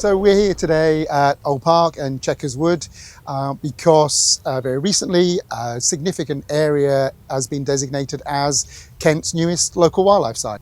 So we're here today at Old Park and Chequers Wood because very recently a significant area has been designated as Kent's newest local wildlife site.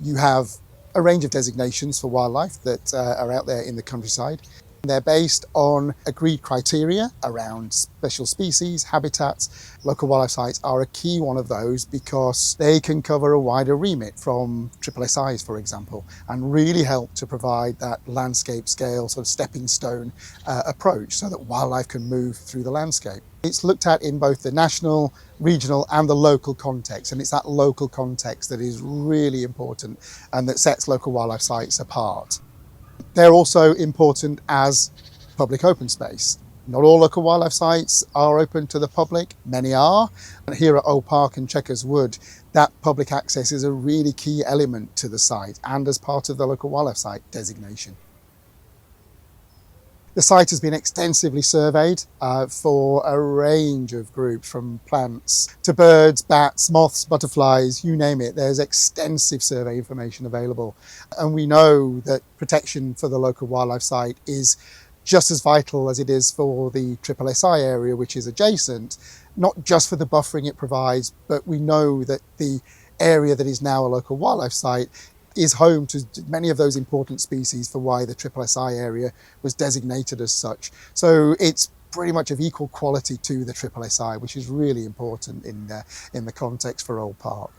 You have a range of designations for wildlife that are out there in the countryside. They're based on agreed criteria around special species, habitats. Local wildlife sites are a key one of those because they can cover a wider remit from SSSIs, for example, and really help to provide that landscape scale sort of stepping stone approach so that wildlife can move through the landscape. It's looked at in both the national, regional and the local context, and it's that local context that is really important and that sets local wildlife sites apart. They're also important as public open space. Not all local wildlife sites are open to the public, many are. And here at Old Park and Chequers Wood, that public access is a really key element to the site and as part of the local wildlife site designation. The site has been extensively surveyed for a range of groups, from plants to birds, bats, moths, butterflies, you name it. There's extensive survey information available. And we know that protection for the local wildlife site is just as vital as it is for the SSSI area, which is adjacent, not just for the buffering it provides, but we know that the area that is now a local wildlife site is home to many of those important species for why the SSSI area was designated as such. So it's pretty much of equal quality to the SSSI, which is really important in the context for Old Park.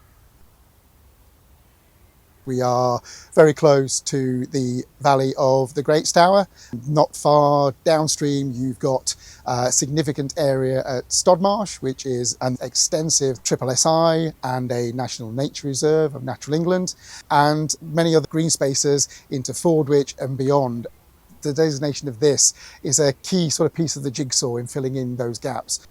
We are very close to the valley of the Great Stour. Not far downstream, you've got a significant area at Stodmarsh, which is an extensive SSSI and a National Nature Reserve of Natural England, and many other green spaces into Fordwich and beyond. The designation of this is a key sort of piece of the jigsaw in filling in those gaps.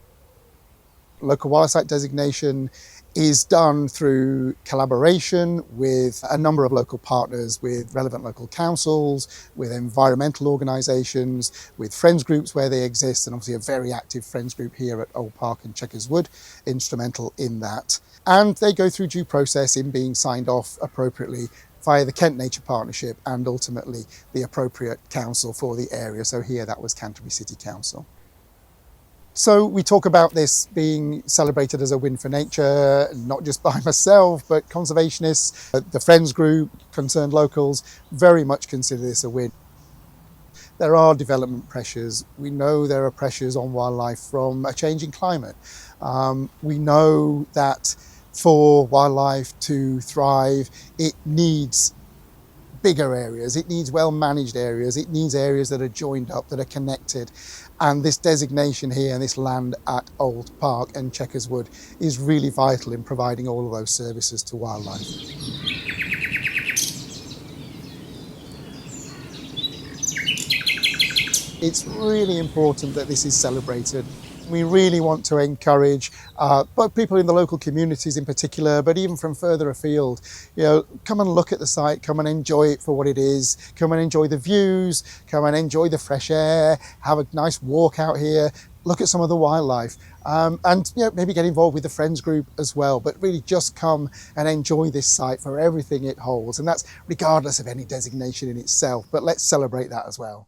Local wildlife site designation is done through collaboration with a number of local partners, with relevant local councils, with environmental organisations, with friends groups where they exist, and obviously a very active friends group here at Old Park and Chequers Wood, instrumental in that. And they go through due process in being signed off appropriately via the Kent Nature Partnership and ultimately the appropriate council for the area. So here that was Canterbury City Council. So we talk about this being celebrated as a win for nature, not just by myself, but conservationists, the Friends Group, concerned locals, very much consider this a win. There are development pressures. We know there are pressures on wildlife from a changing climate. We know that for wildlife to thrive, it needs bigger areas, it needs well-managed areas, it needs areas that are joined up, that are connected. And this designation here and this land at Old Park and Chequers Wood is really vital in providing all of those services to wildlife. It's really important that this is celebrated. We really want to encourage both people in the local communities in particular, but even from further afield, come and look at the site, come and enjoy it for what it is, come and enjoy the views, come and enjoy the fresh air, have a nice walk out here, look at some of the wildlife, and maybe get involved with the Friends Group as well, but really just come and enjoy this site for everything it holds. And that's regardless of any designation in itself, but let's celebrate that as well.